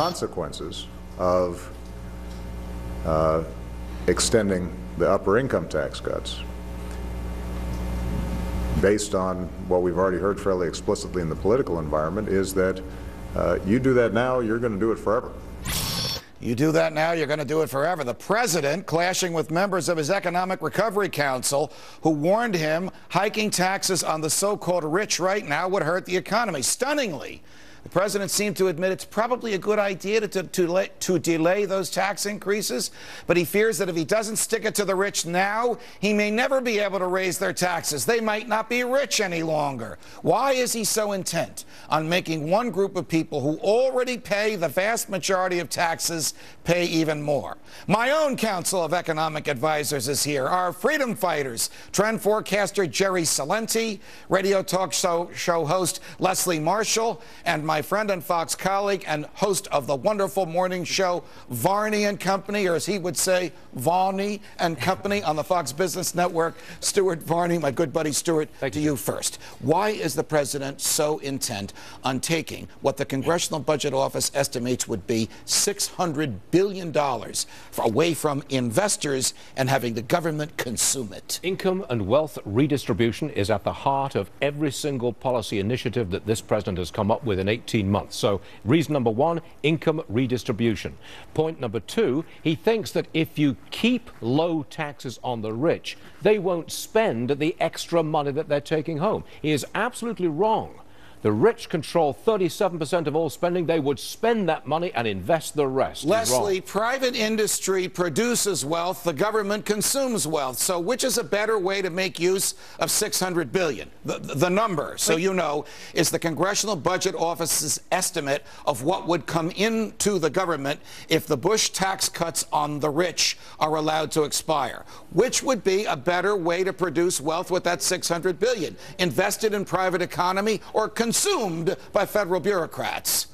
consequences of extending the upper income tax cuts, based on what we've already heard fairly explicitly in the political environment, is that you do that now, you're going to do it forever. You do that now, you're going to do it forever. The president clashing with members of his Economic Recovery Council who warned him hiking taxes on the so-called rich right now would hurt the economy. Stunningly, the president seemed to admit it's probably a good idea to delay those tax increases, but he fears that if he doesn't stick it to the rich now, he may never be able to raise their taxes. They might not be rich any longer. Why is he so intent on making one group of people who already pay the vast majority of taxes pay even more? My own Council of Economic Advisors is here. Our freedom fighters, trend forecaster Jerry Celente, radio talk show host Leslie Marshall, and my friend and Fox colleague and host of the wonderful morning show Varney and Company, or as he would say, Varney and Company on the Fox Business Network, Stuart Varney. My good buddy Stuart, to you first. Why is the president so intent on taking what the Congressional Budget Office estimates would be $600 billion away from investors and having the government consume it? Income and wealth redistribution is at the heart of every single policy initiative that this president has come up with in 18 months. So reason number one, income redistribution. Point number two, he thinks that if you keep low taxes on the rich, they won't spend the extra money that they're taking home. He is absolutely wrong. The rich control 37% of all spending. They would spend that money and invest the rest. Leslie, private industry produces wealth, the government consumes wealth. So which is a better way to make use of $600 billion? The number, so you know, is the Congressional Budget Office's estimate of what would come into the government if the Bush tax cuts on the rich are allowed to expire. Which would be a better way to produce wealth with that $600 billion? Invested in private economy or consumed by federal bureaucrats?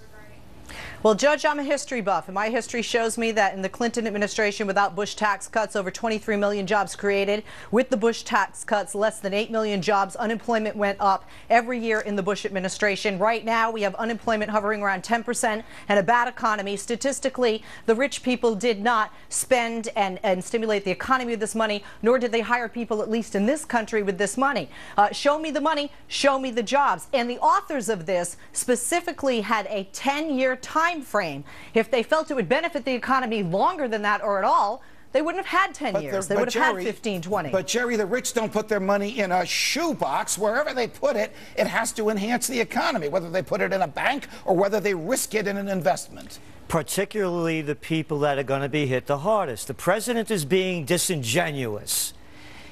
Well, Judge, I'm a history buff, and my history shows me that in the Clinton administration, without Bush tax cuts, over 23 million jobs created. With the Bush tax cuts, less than 8 million jobs. Unemployment went up every year in the Bush administration. Right now, we have unemployment hovering around 10% and a bad economy. Statistically, the rich people did not spend and stimulate the economy with this money, nor did they hire people, at least in this country, with this money. Show me the money, show me the jobs. And the authors of this specifically had a 10-year time frame. If they felt it would benefit the economy longer than that or at all, they wouldn't have had 10 years. They would have had 15, 20. But, Jerry, the rich don't put their money in a shoebox. Wherever they put it, it has to enhance the economy, whether they put it in a bank or whether they risk it in an investment. Particularly the people that are going to be hit the hardest. The president is being disingenuous.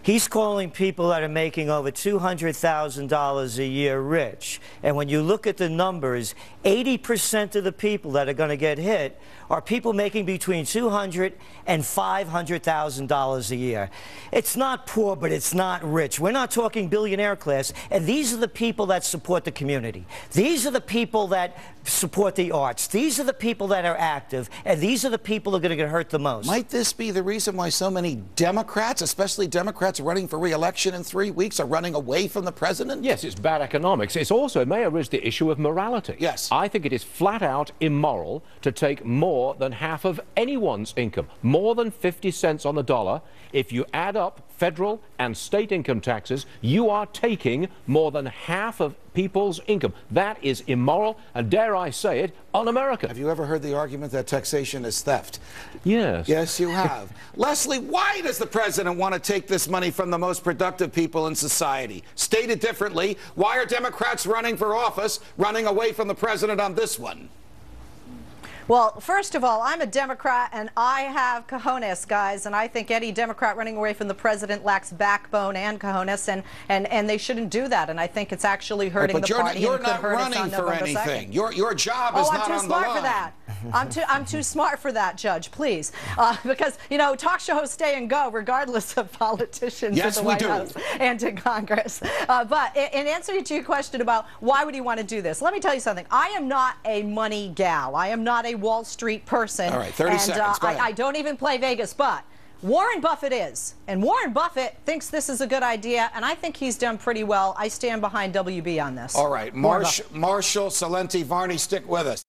He's calling people that are making over $200,000 a year rich. And when you look at the numbers, 80% of the people that are going to get hit are people making between $200,000 and $500,000 a year. It's not poor, but it's not rich. We're not talking billionaire class. And these are the people that support the community. These are the people that support the arts. These are the people that are active. And these are the people who are going to get hurt the most. Might this be the reason why so many Democrats, especially Democrats running for re-election in 3 weeks, are running away from the president? Yes, it's bad economics. It's also, it may have raised the issue of morality. Yes. I think it is flat out immoral to take more than half of anyone's income, more than 50 cents on the dollar. If you add up federal and state income taxes, you are taking more than half of people's income. That is immoral and, dare I say it, un-American. Have you ever heard the argument that taxation is theft? Yes. Yes, you have. Leslie, why does the president want to take this money from the most productive people in society? Stated differently, why are Democrats running for office running away from the president on this one? Well, first of all, I'm a Democrat, and I have cojones, guys, and I think any Democrat running away from the president lacks backbone and cojones, and they shouldn't do that, and I think it's actually hurting the party. You're not running for anything. Your job is not on the line. I'm too smart for that. I'm too smart for that, Judge, please. Because, you know, talk show hosts stay and go regardless of politicians in the White House and in Congress. But in answer to your question about why would he want to do this, let me tell you something. I am not a money gal. I am not a Wall Street person. All right, 30 seconds. Go ahead. I don't even play Vegas, but Warren Buffett is. And Warren Buffett thinks this is a good idea, and I think he's done pretty well. I stand behind WB on this. All right, Marshall, Celente, Varney, stick with us.